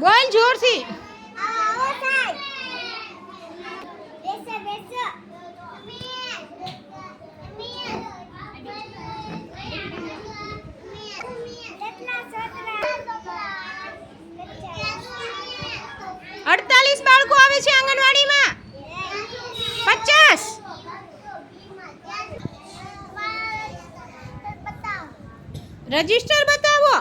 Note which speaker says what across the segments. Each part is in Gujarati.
Speaker 1: બોલ જોરથી. અડતાલીસ બાળકો આવે છે આંગણવાડીમાં. 50 રજીસ્ટર બતાવો.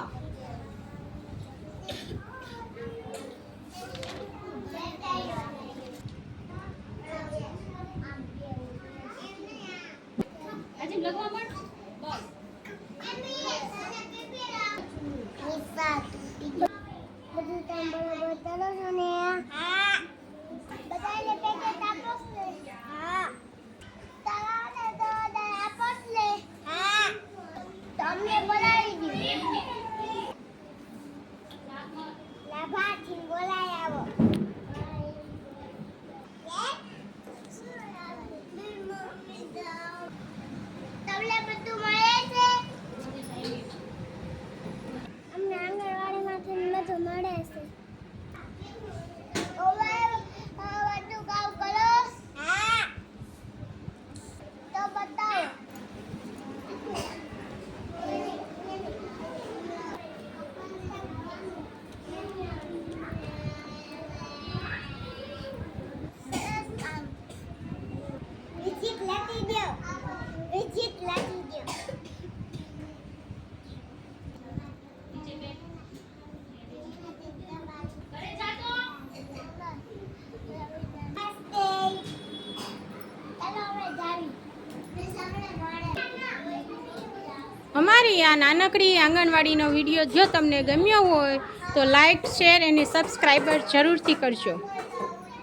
Speaker 1: અમારી આ નાનકડી આંગણવાડીનો વિડીયો જો તમને ગમ્યો હોય તો લાઈક, શેર અને સબસ્ક્રાઈબર જરૂરથી કરજો.